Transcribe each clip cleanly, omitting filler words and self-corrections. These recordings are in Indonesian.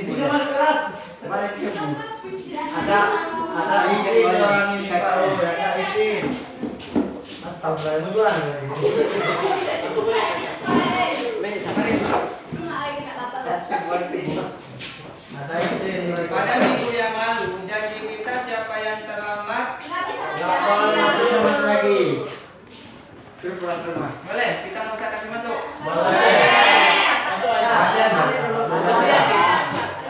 Minuman keras. Ada izin orang ini tahu, ada izin. Astagfirullah jual. Ada izin. Pada minggu yang lalu janji kita siapa yang terlambat Enggak boleh masuk teman lagi. Suruh pulang ke rumah. boleh kita mau kasih masuk. Boleh. Masuk aja. Masuk aja.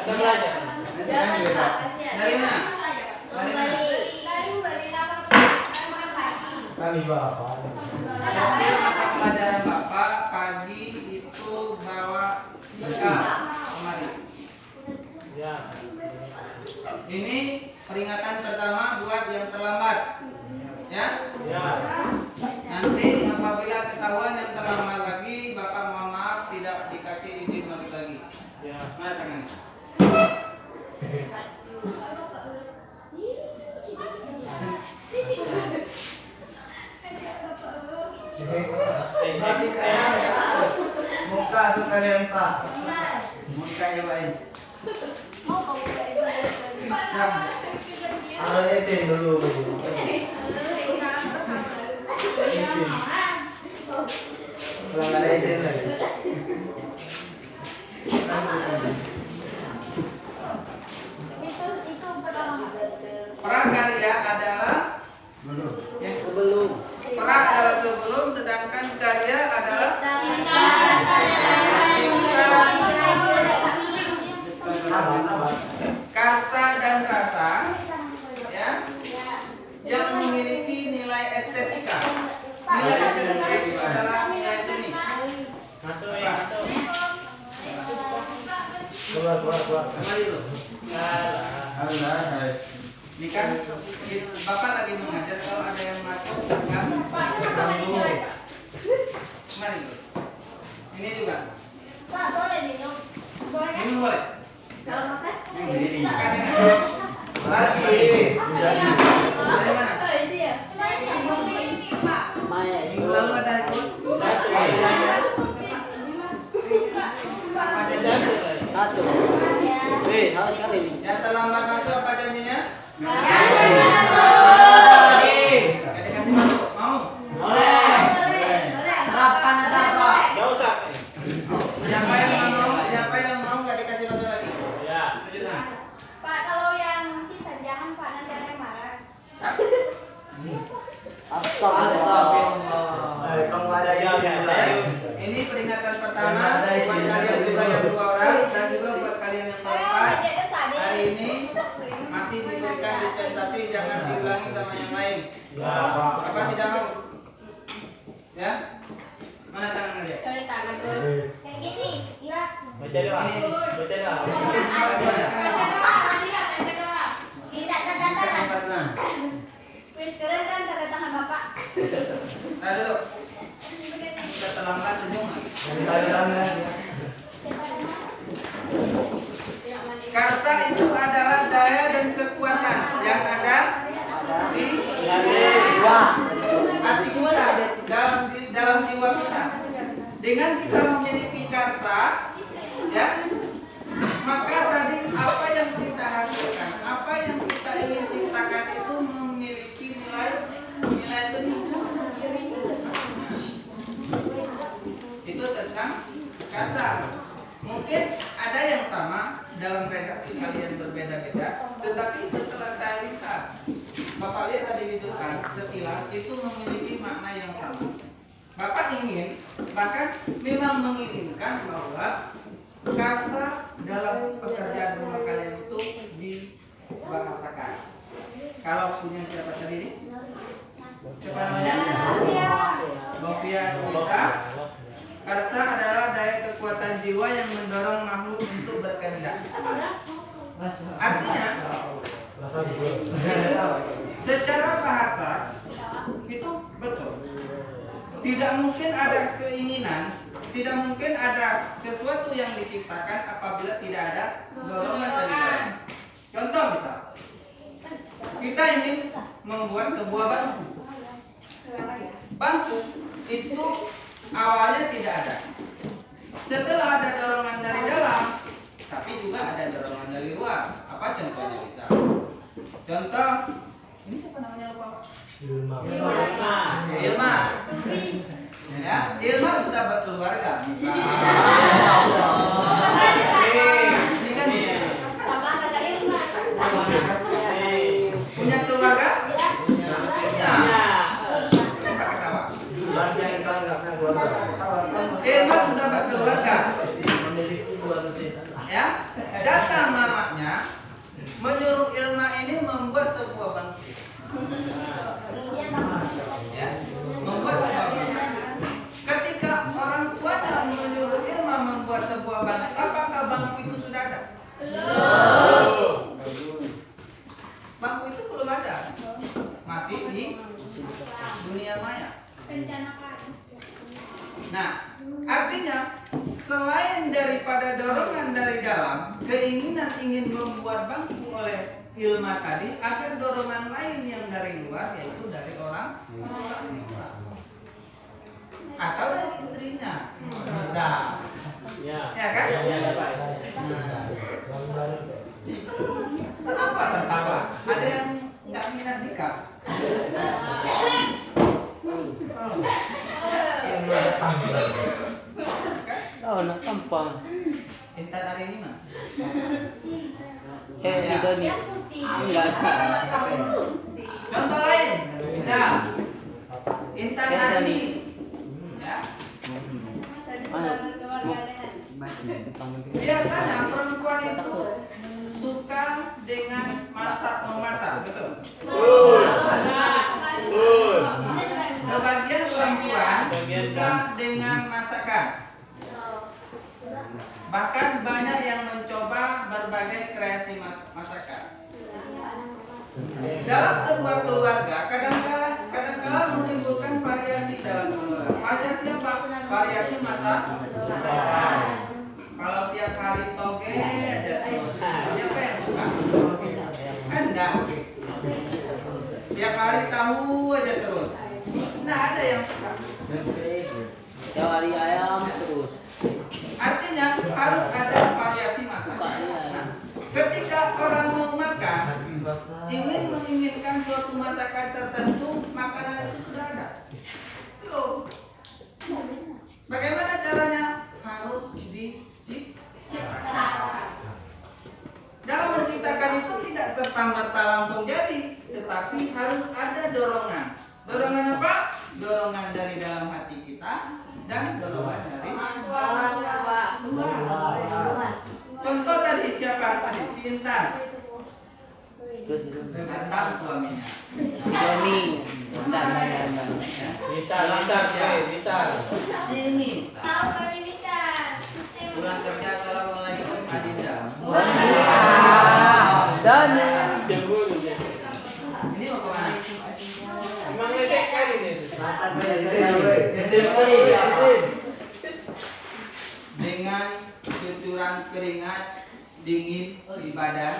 Ada belajar. Dari mana? Dari mana? Kami bapak. Nanti mata pelajaran Bapak pagi itu bawa bekal kemari. Ya. Ini peringatan pertama buat yang terlambat. Ya? Ya. Nanti apabila ketahuan yang terlambat lagi, Bapak mohon maaf tidak dikasih izin masuk lagi. Ya. Mana tangannya? Muka sekalian Pak. Muka yang lain. Harus izin dulu. Izin. Kalau nggak ada izin lagi. Prakarya adalah yang sebelum. Pra adalah sebelum, sedangkan karya adalah karsa dan rasa, ya, yang memiliki nilai estetika. Nilai estetika itu adalah nilai seni. Masuk ya, masuk. Keluar. Kembali dulu. Allah. Ini kan Bapak lagi mengajar, kalau ada yang masuk jangan ganggu. Kembali dulu. Ini juga. Minum boleh? Makan ini. Lagi. Dari mana? Minggu lalu ada ikut? Apa janjinya? Satu. Harus kali ini. Yang terlambat masuk apa janjinya? Jadi kasih masuk, mau? Harapan ada apa? Enggak usah. Siapa yang mau nggak dikasih masuk lagi? Ya. Tunjuk tangan. Pak, kalau yang sisa jangan Pak, nanti ada yang marah. Kamu ada yang Ini peringatan pertama buat kalian juga yang 2 orang dan juga buat kalian yang berempat. Hari ini masih diberikan dispensasi, jangan diulangi sama yang lain. Ya, Apa tidak mau? Ya? Mana tangan dia? Cari tangan dulu. Kayak gini, iya. Baca doa. Baca doa. Tidak tanda tangan. Wis keren kan tanda tangan Bapak. Nah dulu. Kita terlambat senyum. Karsa itu adalah daya dan kekuatan yang ada di hati kita, dalam jiwa kita. Dengan kita memiliki karsa, ya, maka tadi apa yang kita hasilkan, apa yang kita ingin ciptakan itu memiliki nilai seni. Itu tentang karsa. Mungkin ada yang sama dalam redaksi kalian berbeda-beda, tetapi setelah saya lihat, Bapak lihat tadi ditunjukkan setilah itu memiliki makna yang sama. Bapak ingin, bahkan memang menginginkan bahwa karsa dalam pekerjaan rumah kalian itu dibahasakan. Kalau punya siapa tadi? Siapa namanya? Bovia Sulita. Karsa adalah daya kekuatan jiwa yang mendorong makhluk untuk berkehendak. Artinya, secara bahasa itu betul. Tidak mungkin ada keinginan, tidak mungkin ada sesuatu yang diciptakan apabila tidak ada dorongan dari lain. Contoh misal, kita ingin membuat sebuah bangku. Bangku itu awalnya tidak ada. setelah ada dorongan dari dalam, tapi juga ada dorongan dari luar. Apa contohnya kita? Contoh, ini siapa namanya lupa Pak? Ilma. Ya, Ilma sudah berkeluarga. Ini kan Sama kakak Irma. punya keluarga? Ya. Punya. Kenapa ketawa? Ilma sudah berkeluarga. Ya, datang mamanya menyuruh Ilma ini membuat sebuah bangku. Ya, membuat sebuah bangku. Ketika orang tuanya menyuruh Ilma membuat sebuah bangku, apakah bangku itu sudah ada? Bangku itu belum ada, masih di dunia maya. Nah, artinya selain daripada dorongan dari dalam, keinginan ingin membuat bangku oleh Ilma tadi, ada dorongan lain yang dari luar, yaitu dari orang tua atau dari istrinya. Bisa, ya kan? Kenapa tertawa? Ada yang nggak minat nikah? Oh, nak tampang. Intan hari ini mah? Itu nih. Yang putih. Enggak ada. Contoh lain, bisa. Intan hari ini, ya. Biasanya perempuan itu suka dengan memasak, betul? Sebagian perempuan suka dengan masakan. Bahkan banyak yang mencoba berbagai kreasi masakan. Dalam sebuah keluarga, kadang-kala menimbulkan variasi dalam keluarga. Variasi apa? Variasi masakan. Kalau tiap hari toge aja terus, siapa yang suka? Kan enggak. Tiap hari tahu aja terus. Nah, ada yang suka. Tiap hari ayam terus. Artinya harus ada variasi masakan. Nah, ketika orang mau makan, menginginkan suatu masakan tertentu, makanan itu sudah ada. Belum. Bagaimana caranya? Harus diciptakan. Dalam menciptakan itu tidak serta-merta langsung jadi, tetapi harus ada dorongan. Dorongan apa? Dorongan dari dalam hati kita dan dorongan dari orang tua. Contoh tadi siapa tadi? Si Intan. Datang suaminya. Suami. Bisa. Ini. Tahu kami bisa. Pulang kerja assalamualaikum Adinda. Dan Ini mau kemana? Emang lecek kali ini. Dengan cucuran keringat dingin di badan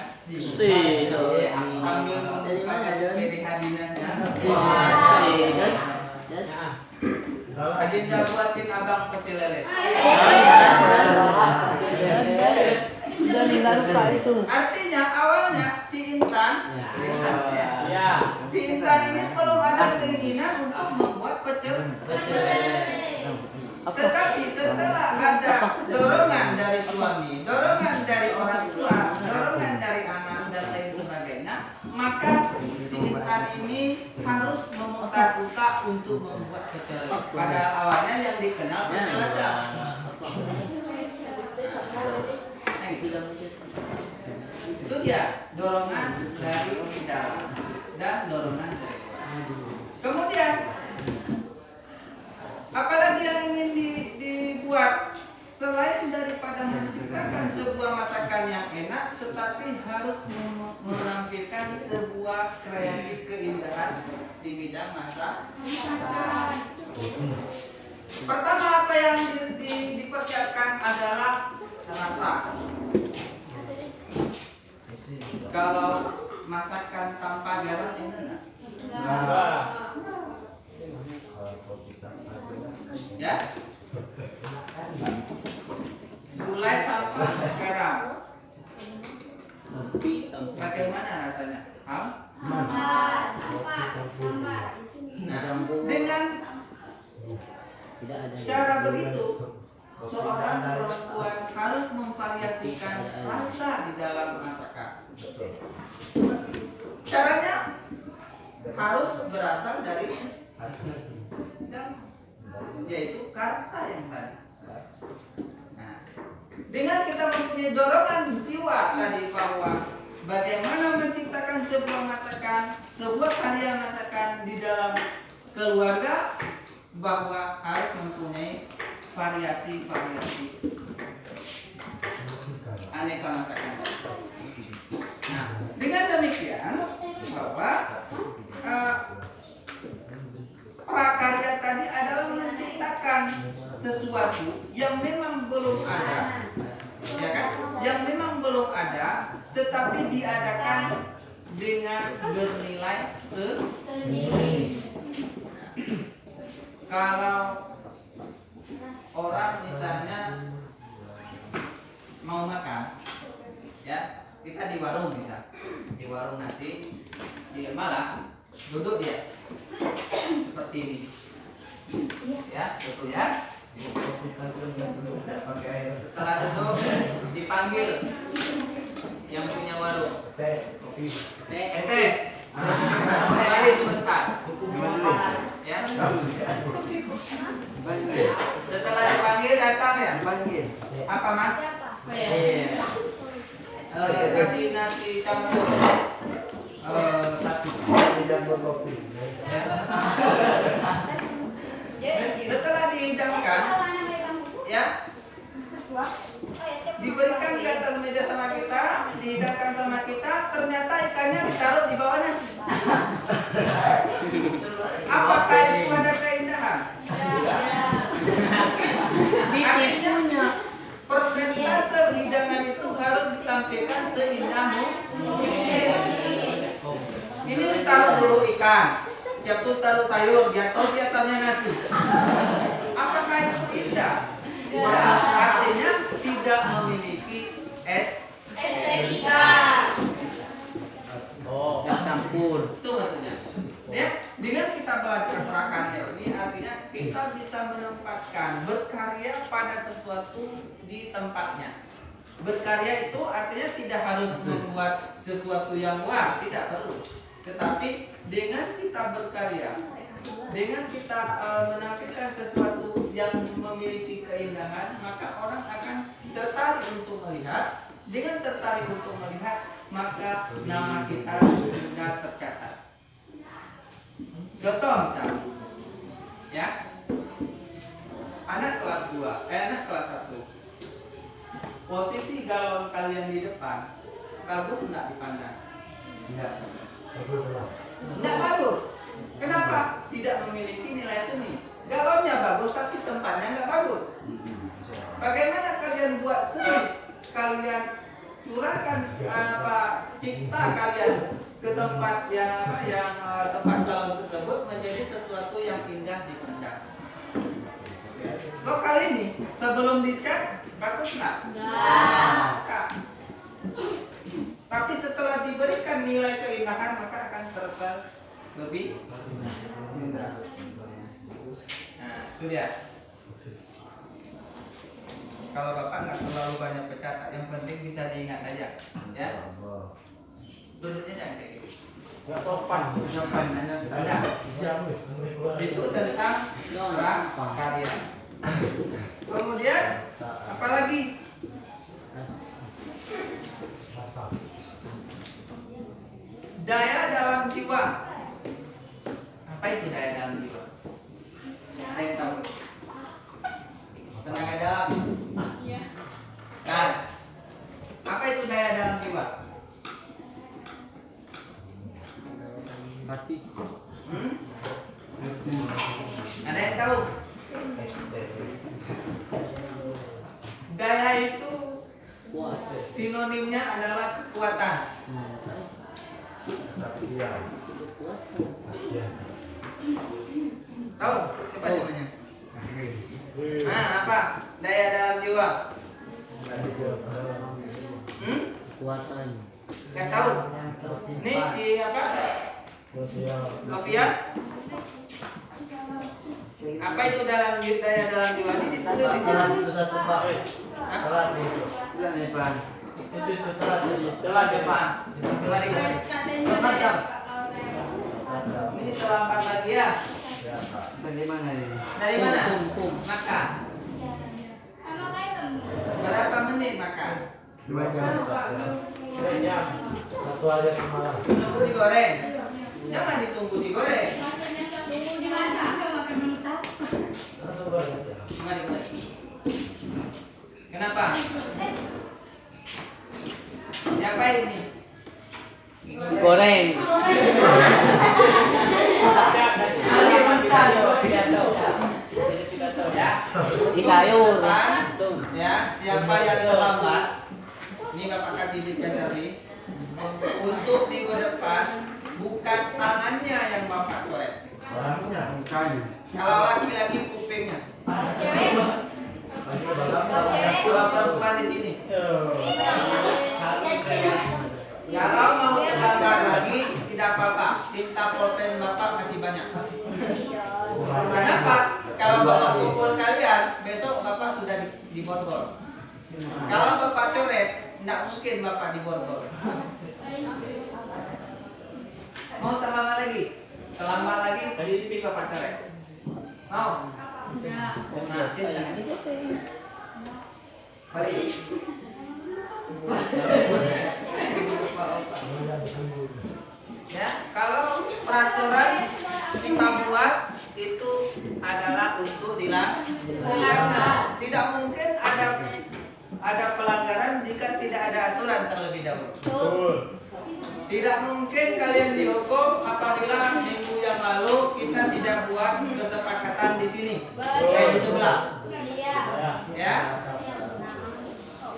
sambil membuka PDH dinasnya. Adinda buatin abang pecel lele. Artinya awalnya si Intan si Intan ini belum ada keinginan untuk membuat pecel lele. Tetapi setelah ada dorongan dari suami, dorongan dari orang tua, dorongan dari anak dan lain sebagainya, maka si Intan ini harus memutar otak untuk membuat pecel lele. Pada awalnya yang dikenal pecel lele. Itu dia dorongan dari dalam dan dorongan dari luar. Kemudian apalagi yang ingin dibuat selain daripada menciptakan sebuah masakan yang enak, tetapi harus menampilkan sebuah kreasi keindahan di bidang masakan. Pertama apa yang dipersiapkan adalah rasa. Kalau masakan tanpa garam enak? Ya. gulai tanpa garam. Kopi tanpa Bagaimana rasanya? Hambar. Hambar di sini. Nah, dengan tidak ada. cara begitu, seorang perempuan harus memvariasikan rasa di dalam masakan. Caranya harus berasal dari yaitu karsa yang tadi. Nah, dengan kita mempunyai dorongan jiwa tadi bahwa bagaimana menciptakan sebuah masakan, sebuah karya masakan di dalam keluarga, bahwa harus mempunyai variasi-variasi aneka masakan. Nah, dengan demikian bahwa prakarya tadi adalah menciptakan sesuatu yang memang belum ada, ya kan? Yang memang belum ada, tetapi diadakan dengan bernilai Seni. Kalau orang misalnya mau makan, ya kita di warung bisa, di warung nasi, di malah duduk ya seperti ini, ya betul ya. Setelah duduk dipanggil yang punya warung, ente, mari sebentar, ya. Setelah dipanggil datang ya. Apa mas? Kasih nasi campur. Satu. Setelah dihidangkan, ya, diberikan di atas meja sama kita, dihidangkan sama kita, ternyata ikannya ditaruh di bawah nasi. Apakah itu ada keindahan? Artinya persentase hidangan itu harus ditampilkan seindah mungkin. Ini ditaruh dulu ikan, jatuh taruh sayur, jatuh di atasnya nasi. Apakah itu indah? Tidak. Artinya tidak memiliki Estetika. Oh, campur. itu maksudnya. Ya, dengan kita belajar prakarya ini artinya kita bisa menempatkan berkarya pada sesuatu di tempatnya. Berkarya itu artinya tidak harus membuat sesuatu yang wah, tidak perlu. Tetapi dengan kita berkarya, dengan kita menampilkan sesuatu yang memiliki keindahan, maka orang akan tertarik untuk melihat. Dengan tertarik untuk melihat, maka nama kita sudah tercatat. Contoh misalnya, ya, anak kelas 2, anak kelas 1. Posisi galon kalian di depan, bagus enggak dipandang? Enggak bagus. Kenapa? Tidak memiliki nilai seni. Galonnya bagus, tapi tempatnya enggak bagus. Bagaimana kalian buat seni? Kalian curahkan cipta kalian ke tempat yang tempat galon tersebut menjadi sesuatu yang indah dipandang. Lo kali ini sebelum dicat bagus nggak? Enggak. Tapi setelah diberikan nilai keindahan maka akan terasa lebih indah. Nah, itu dia. Kalau bapak nggak terlalu banyak berkata, yang penting bisa diingat aja, ya. Duduknya jangan kayak gitu. Nggak sopan. Udah. Itu tentang prakarya. Kemudian apalagi? Daya dalam jiwa. Apa itu daya dalam jiwa? Ada yang tahu? Tenaga dalam. Kan? Apa itu daya dalam jiwa? Hati. Ada yang tahu? Daya itu Kuat. sinonimnya adalah kekuatan. Tahu? Coba namanya. Nah, apa? Daya dalam jiwa. Kekuatan. Nggak tahu. Ini di apa? Novia? Apa itu dalam daya dalam jiwa ini ditulis di Telat sini? itu satu pak. Hah? Telat itu. Itu telat jadi. Telat ya Pak. Kembali kembali. Katanya Ini terlambat lagi ya. Ya pak. Dari mana? Makan. Berapa menit makan? 2 jam. Pak. 2 jam. Satu hari semalam. Tunggu digoreng. Jangan ditunggu digoreng. Mari, mari. Kenapa? Siapa ini? Goreng. Ya. Di sayur. Ya, siapa yang terlambat? Ini Bapak kasih di tadi. Untuk minggu depan bukan tangannya yang Bapak korek. Orangnya mukanya. Kalau laki-laki kupingnya. Bagaimana? Kalau perempuan di sini. Kalau mau terlambat lagi tidak apa-apa. Tinta pulpen Bapak masih banyak. Kenapa? Kalau Bapak pukul kalian, besok Bapak sudah di borgol. Kalau Bapak coret, tidak mungkin Bapak di borgol. Mau terlambat lagi? Terlambat lagi, di sini Bapak coret. Mau? Nah, tinta. Balik. Ya, kalau peraturan kita buat itu adalah untuk dilanggar. Tidak mungkin ada pelanggaran jika tidak ada aturan terlebih dahulu. Tidak mungkin kalian dihukum apabila minggu yang lalu kita tidak buat kesepakatan di sini, di sebelah. Ya.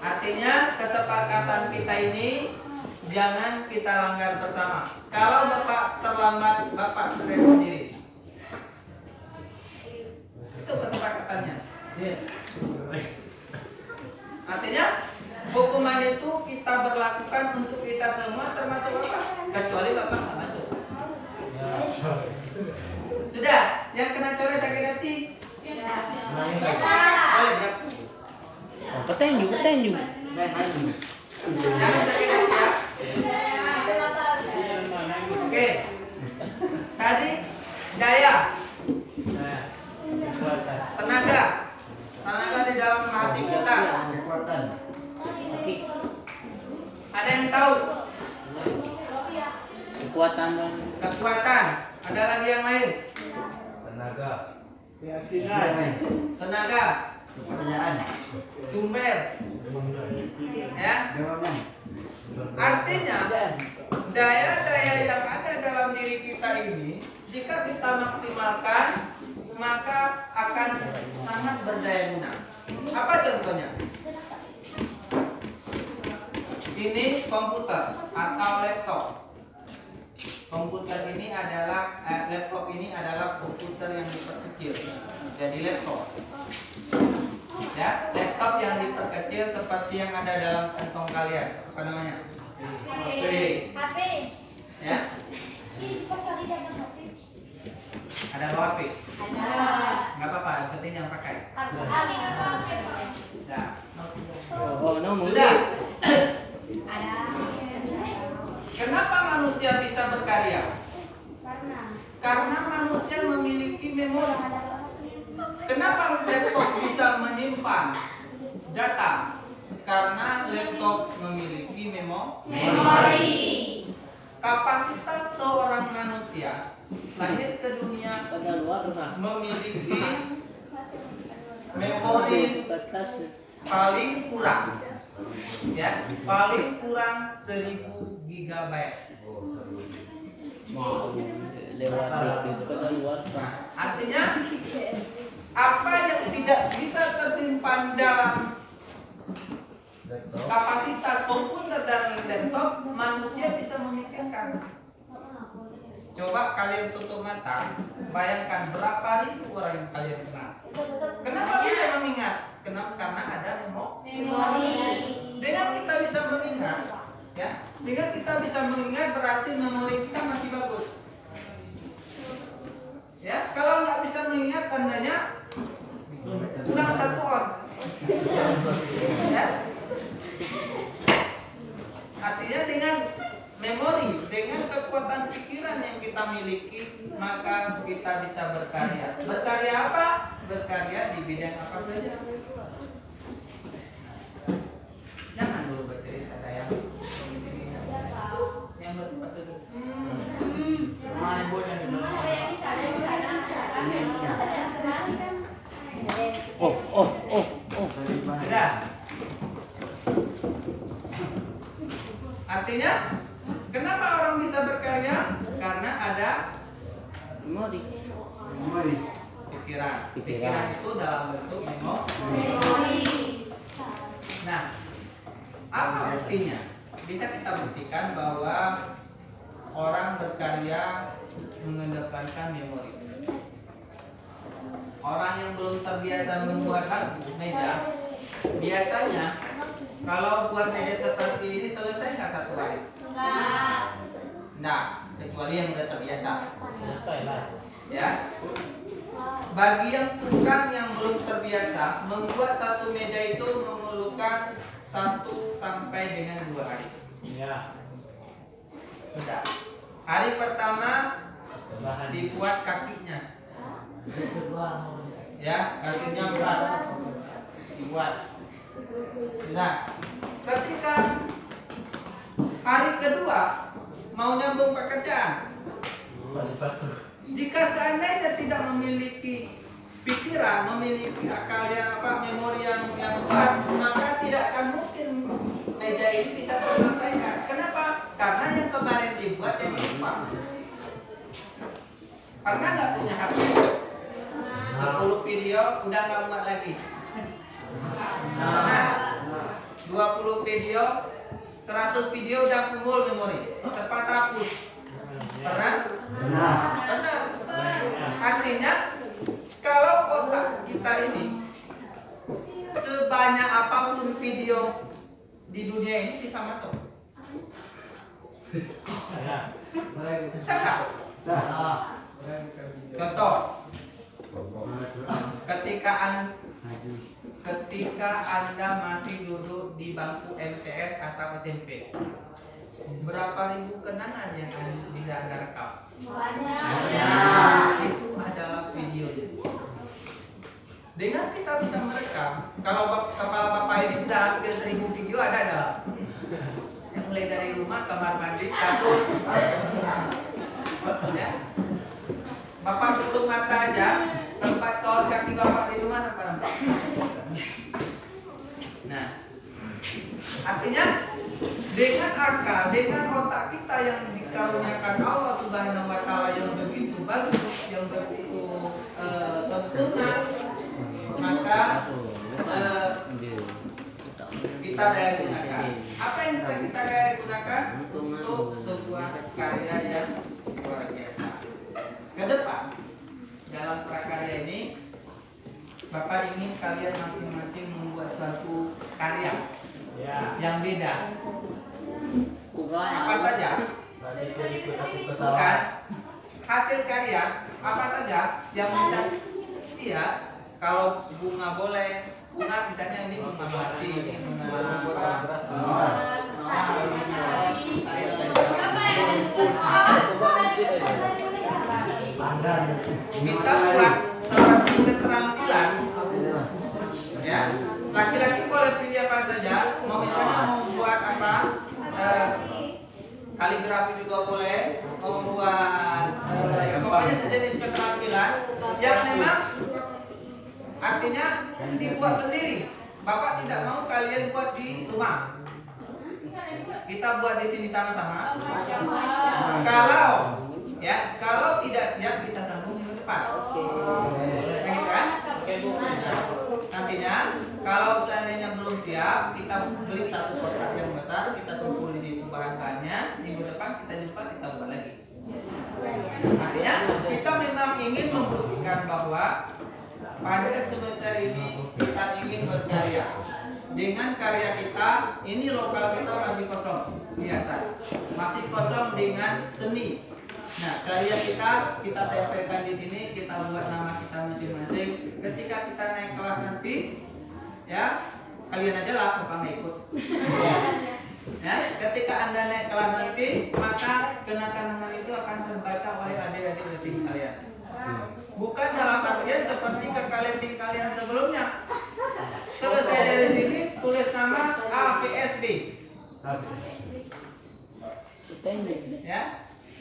Artinya kesepakatan kita ini jangan kita langgar bersama. Kalau Bapak terlambat, Bapak stres sendiri. Itu kesepakatannya. Artinya hukuman itu kita berlakukan untuk kita semua termasuk Bapak, kecuali Bapak nggak masuk. Sudah, yang kena coret sakit hati. Boleh ya. Petinju. Jangan sakit hati ya. Oke. Tadi daya, tenaga di dalam hati kita. Ada yang tahu? Kekuatan dan Kekuatan. Ada lagi yang lain? Tenaga. Tenaga, Pertanyaan. sumber. Ya. Artinya daya-daya yang ada dalam diri kita ini jika kita maksimalkan maka akan sangat berdaya guna. Apa contohnya? Ini komputer atau laptop. Komputer ini adalah laptop ini adalah komputer yang diperkecil. Jadi laptop. Ya, laptop yang diperkecil seperti yang ada dalam kantong kalian. Apa namanya? HP. Ya. Ada bawa HP? Nggak apa-apa, yang penting yang pakai. Nah. Sudah. Kenapa manusia bisa berkarya? Karena manusia memiliki memori. Kenapa laptop bisa menyimpan data? Karena laptop memiliki memori. Kapasitas seorang manusia lahir ke dunia memiliki memori paling kurang, ya, paling kurang 1000 GB. Nah, artinya apa yang tidak bisa tersimpan dalam kapasitas komputer dan laptop, manusia bisa memikirkan. Coba kalian tutup mata, bayangkan berapa ribu orang yang kalian kenal. Kenapa bisa mengingat? Kenapa? Karena ada Memori. Dengan kita bisa mengingat, ya, dengan kita bisa mengingat berarti memori kita masih bagus. Ya, kalau nggak bisa mengingat tandanya kurang 1 on. Ya. Artinya dengan memori, dengan kekuatan pikiran yang kita miliki, maka kita bisa berkarya. Berkarya apa? Berkarya di bidang apa saja. Jangan dulu bercerita sayang. Yang berpuasa dulu. Mana boleh nih? Oh. Sudah. Artinya, kenapa orang bisa berkarya? Karena ada Memori. pikiran. Pikiran itu dalam bentuk memori. Nah, apa buktinya? Bisa kita buktikan bahwa orang berkarya mengedepankan memori. Orang yang belum terbiasa membuat meja, biasanya kalau buat meja seperti ini selesai nggak 1 hari? Nah, kecuali yang udah terbiasa. Ya. Bagi yang tukang yang belum terbiasa, membuat satu meja itu memerlukan 1 sampai dengan 2 hari. Ya. Sudah. Hari pertama dibuat kakinya. Ya, kakinya berat. Dibuat. Nah, ketika hari kedua mau nyambung pekerjaan, jika seandainya tidak memiliki pikiran, memiliki akal yang memori yang kuat, maka tidak akan mungkin meja ini bisa terselesaikan. Kenapa? Karena yang kemarin dibuat jadi lupa. Pernah nggak punya HP? 10 video udah nggak muat lagi. Nah, 20 video, 100 video udah kumpul memori, terpaksa hapus. Pernah? Pernah. Artinya, kalau otak kita ini sebanyak apapun video di dunia ini bisa masuk. Bisa nggak? Contoh, ketika Anda masih duduk di bangku MTS atau SMP, berapa ribu kenangan yang bisa Anda rekam? Itu adalah videonya. Dengan kita bisa merekam, kalau kepala bapak ini udah hampir 1000 video ada dalam. Yang mulai dari rumah, kamar mandi, kasur. Ya. Bapak tutup mata aja, tempat kaos kaki bapak di rumah nampak. Nah, artinya dengan akal, dengan otak kita yang dikaruniakan Allah Subhanahu wa Ta'ala yang begitu bagus, yang begitu sempurna, maka kita daya gunakan. Apa yang kita daya gunakan untuk sebuah karya yang luar biasa. Ke depan dalam prakarya ini, Bapak ingin kalian masing-masing membuat suatu karya yang beda. Apa saja? Bukan hasil karya apa saja yang bisa. Iya, kalau bunga boleh, bunga misalnya ini bunga melati, kita buat seperti keterampilan. Ya, laki-laki boleh pilih apa saja. Mau misalnya mau buat apa? Kaligrafi juga boleh. Mau buat pokoknya sejenis keterampilan yang memang artinya dibuat sendiri. Bapak tidak mau kalian buat di rumah. Kita buat di sini sama-sama. Kalau tidak siap kita sambung minggu depan. Begitu kan? Nantinya kalau seandainya belum siap, kita beli satu kotak yang besar, kita kumpul di situ bahan-bahannya. Minggu depan kita jumpa, kita buat lagi. Artinya kita memang ingin membuktikan bahwa pada semester ini kita ingin berkarya. Dengan karya kita, ini lokal kita masih kosong biasa, masih kosong dengan seni. Nah, karya kita tempelkan di sini, kita buat nama kita masing-masing. Ketika kita naik kelas nanti, ya kalian aja lah bukan ikut. Ya, ketika Anda naik kelas nanti, maka kenang-kenangan itu akan terbaca oleh adik-adik letting kalian. Bukan dalam artian seperti kekalian kalian sebelumnya. Selesai dari sini, tulis nama APSB. Ya,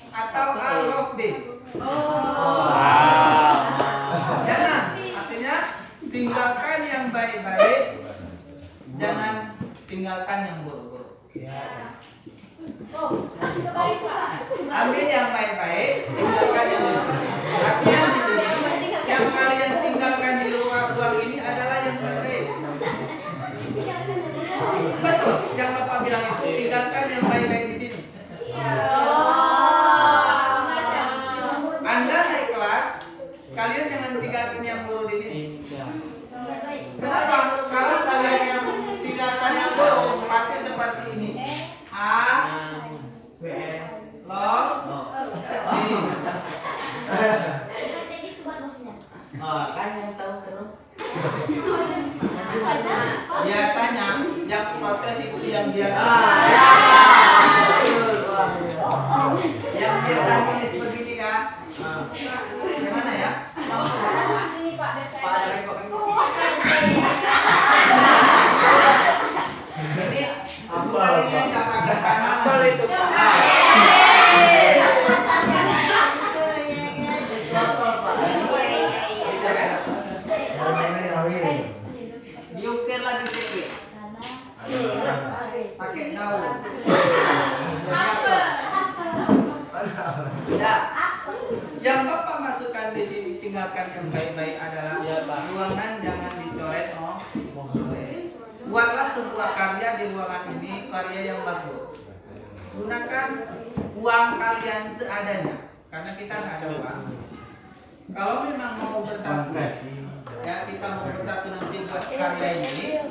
atau A-Log B. Jangan, artinya tinggalkan yang baik-baik, jangan tinggalkan yang buruk-buruk. Ambil yang baik-baik, tinggalkan yang buruk-buruk. Artinya di sini yang kalian tinggalkan di luar ruang ini adalah yang baik-baik. Betul, yang Bapak bilang itu tinggalkan yang baik-baik di sini. Anda naik kelas, kalian jangan tinggalkan yang buruk di sini. Kenapa? Kalau kalian yang tinggalkan yang buruk, pasti seperti ini. A, B, Log, B. Kan yang tahu terus. Biasanya yang protes itu yang biasa. Yang biasa tulis begini kan? Gimana ya? Ini bukan ini yang tak pakai kanan. Itu diukir lagi sedikit. Pakai daun. Tidak. Yang Bapak masukkan di sini tinggalkan yang baik-baik adalah ruangan jangan dicoret, oh. Buatlah sebuah karya di ruangan ini, karya yang bagus. Gunakan uang kalian seadanya, karena kita nggak ada uang. Kalau memang mau bersatu, ya kita mau bersatu nanti buat karya ini,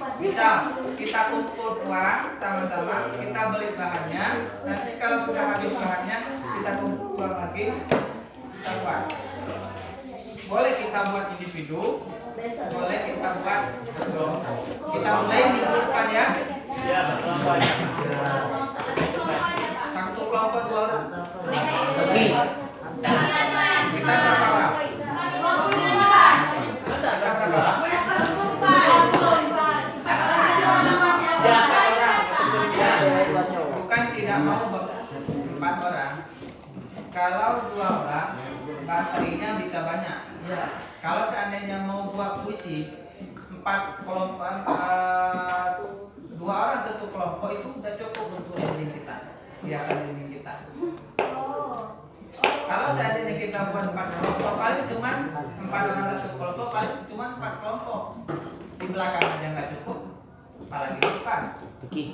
kita kumpul uang sama-sama, kita beli bahannya. Nanti kalau udah habis bahannya, kita kumpul uang lagi, kita buat. Boleh kita buat individu, boleh kita buat kelompok. Kita mulai minggu depan ya. Satu kelompok 2 orang. Kita berapa orang? Bukan tidak mau 4 orang. Kalau 2 orang, baterainya bisa banyak. Kalau seandainya mau buat puisi 4 kelompok, 2 orang satu kelompok itu udah cukup untuk dinding kita, hiasan dinding kita. Kalau seandainya kita buat 4 kelompok, paling cuma 4 orang satu kelompok, paling cuma 4 kelompok. Di belakang aja nggak cukup, apalagi di depan. Oke.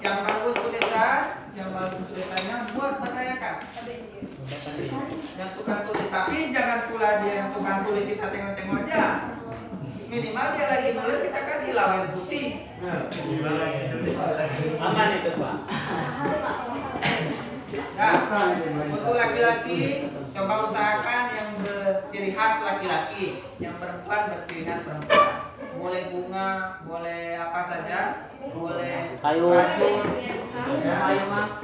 Yang bagus tulisannya buat berdayakan. Yang tukang tulis, tapi jangan pula dia yang tukang tulis kita tengok-tengok aja. Minimal dia lagi nulis kita kasih lawan putih. Aman itu Pak. Nah, untuk laki-laki coba usahakan yang berciri khas laki-laki, yang perempuan berciri khas perempuan. Boleh bunga, boleh apa saja, boleh racun, ya,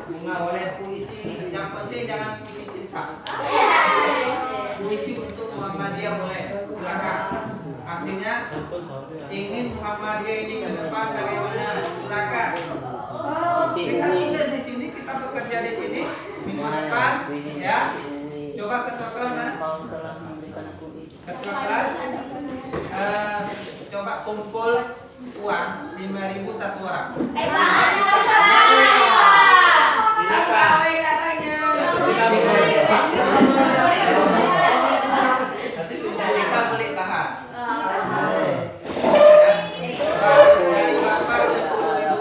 bunga, boleh puisi. Yang penting jangan puisi cinta. Puisi untuk Muhammadiyah boleh, silakan. Artinya ingin Muhammadiyah ini ke depan bagaimana, silakan. Kita tulis di sini, kita bekerja di sini minggu depan, ya. Coba ketua kelas mana? Ketua kelas, coba kumpul uang 5.000 satu orang. Kita beli bahan. Dari Bapak 10.000.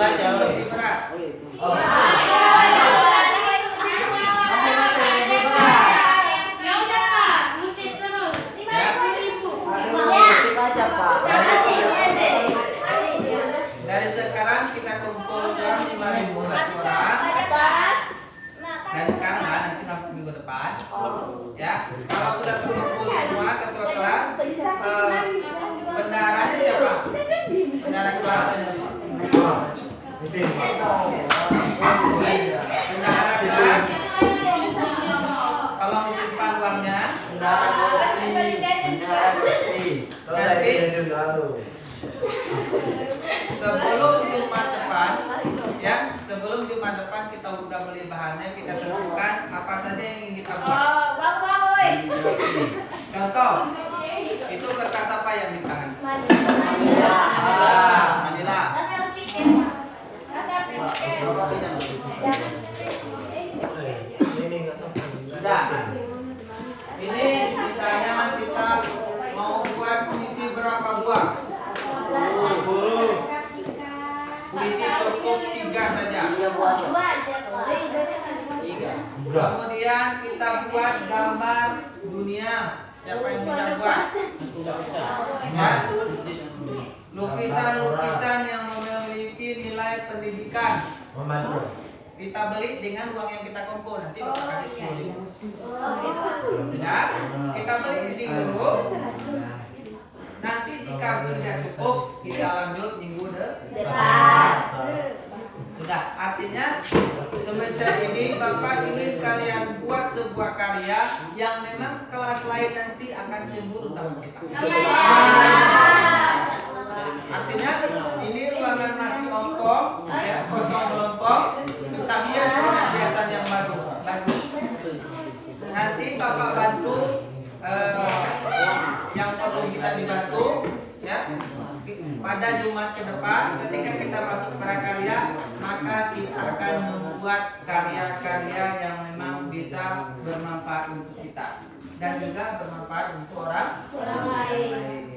aja lebih berat. Oh. Ya udah Pak, musik terus. 5.000. Baca Pak. Dari sekarang kita kumpulkan 5.000 satu orang. Dari sekarang lah nanti sampai minggu depan. Ya, kalau sudah terkumpul semua ketua kelas, bendaharanya siapa? Bendahara kelas. Bendahara kelas. Tolong disimpan uangnya. Sebelum Jumat depan, ya, sebelum Jumat depan kita udah beli bahannya, kita tentukan apa saja yang ingin kita buat. Contoh, itu kertas apa yang di tangan? Manila. Sudah. Ini misalnya kita mau buat puisi berapa buah? Puisi cukup 3 saja. Kemudian kita buat gambar dunia. Siapa yang bisa buat? Ya. Lukisan-lukisan yang memiliki nilai pendidikan. Kita beli dengan uang yang kita kumpul. Nanti Bapak kasih 10.000. Ya. Kita beli ini dulu. Nanti jika tidak cukup, kita lanjut minggu depan. Sudah, artinya semester ini Bapak ingin kalian buat sebuah karya yang memang kelas lain nanti akan cemburu sama kita. Artinya ini ruangan masih ompong, ya, kosong melompong, kita hias dengan hiasan yang bagus. Nanti Bapak bantu yang perlu kita dibantu, ya. Pada Jumat ke depan, ketika kita masuk prakarya, maka kita akan membuat karya-karya yang memang bisa bermanfaat untuk kita dan juga bermanfaat untuk orang lain.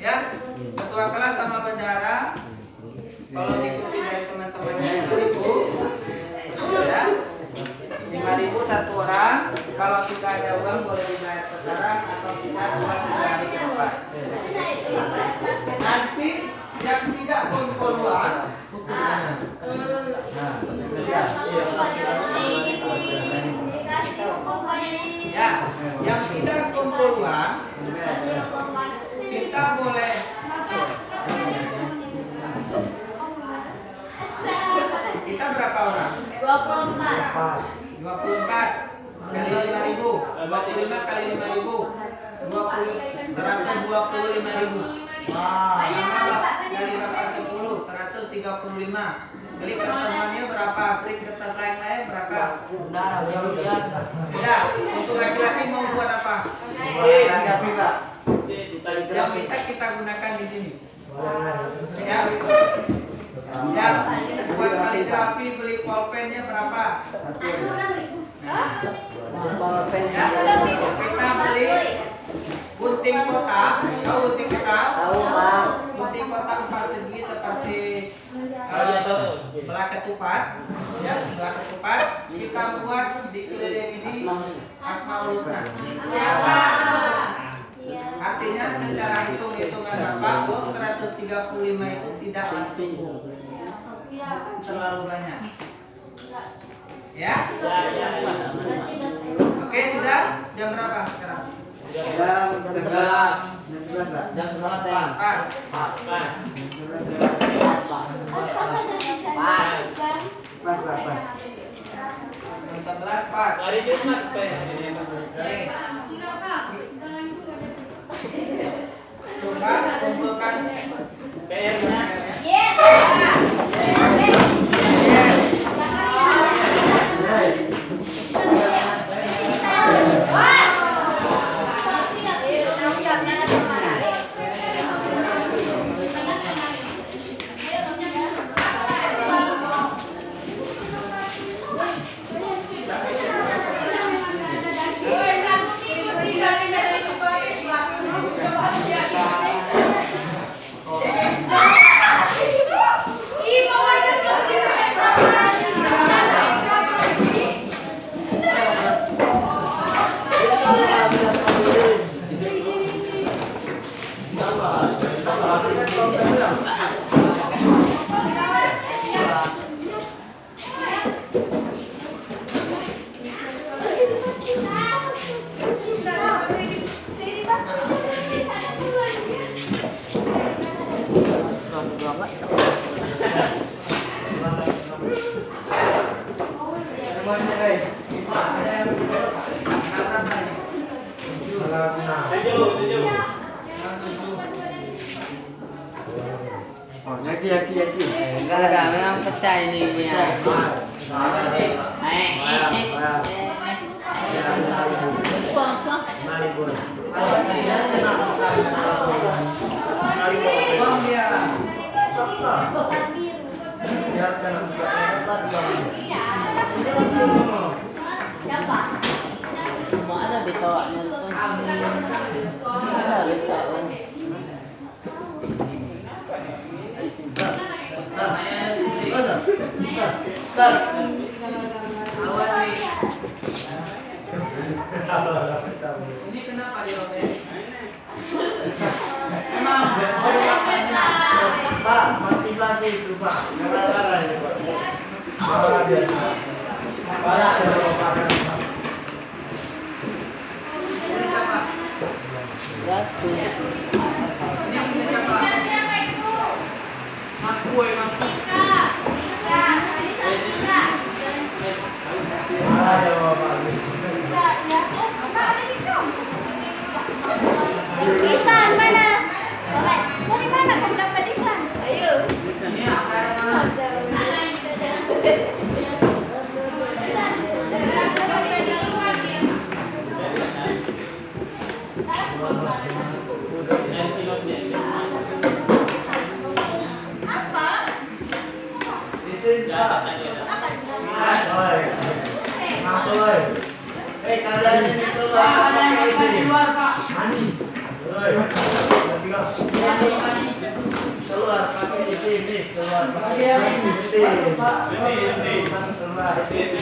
Ya, ketua kelas sama bendahara, kalau diikuti dari teman-temannya 5.000, ya, 5.000 satu orang. Kalau tidak ada uang boleh dibayar sekarang atau kita buat 3 hari ke depan. Nanti yang tidak kumpul uang, ya, yang tidak kumpul uang, kita boleh kita berapa orang? 24 kali 5.000, 25 kali 5.000, 125.000. Dari Bapak 10, 135. Beli kertasnya berapa? Beli kertas lain-lain berapa? Sudah. Untuk laki-laki mau buat apa? Yang bisa kita gunakan di sini. Ya. Ya, buat kaligrafi beli pulpennya berapa? Ya, kita beli gunting kotak. Tahu gunting kotak? Tahu Pak. Gunting kotak 4 segi seperti belah ketupat. Ya, belah ketupat. Kita buat di keliling ini Asmaul Husna. Artinya secara hitung-hitungan Bapak, 135 itu tidak langsung. Terlalu banyak. Ya? Oke, sudah? Jam berapa sekarang? Jam 11. Jam 11 Pak. Pas. Pas. Jam 11 pas. Hari Jumat, Pak. Oke. Coba kumpulkan PR-nya. Yes. Yes. Semuanya guys. Oh, yaki. Enggak, memang pecah ini. Bang ya. Biarkan Siapa? Mau ada ditawaknya tuh. Ada ditawak. Ini kenapa dirobek? Emang Pak, motivasi itu Pak. Gara-gara itu Pak. Parah dia. Parah dia Pak. ini siapa? Ratu. Ini siapa? Siapa itu? Mak kue, mak kue. Ika. Parah dia Pak. Isan mana? Dari mana kamu dapat isan? Ayo. Ini ada yang mana? Apa? Isin Pak. Apa dia? Oi. Masuk oi. Kalian ini keluar Ada yang pakai makan di isin. luar, Pak. Mani. Oi. Ada yang mandi. Keluar pakai isin nih, keluar pakai isin. Pak. Keluar. Ika.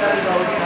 Dari bawah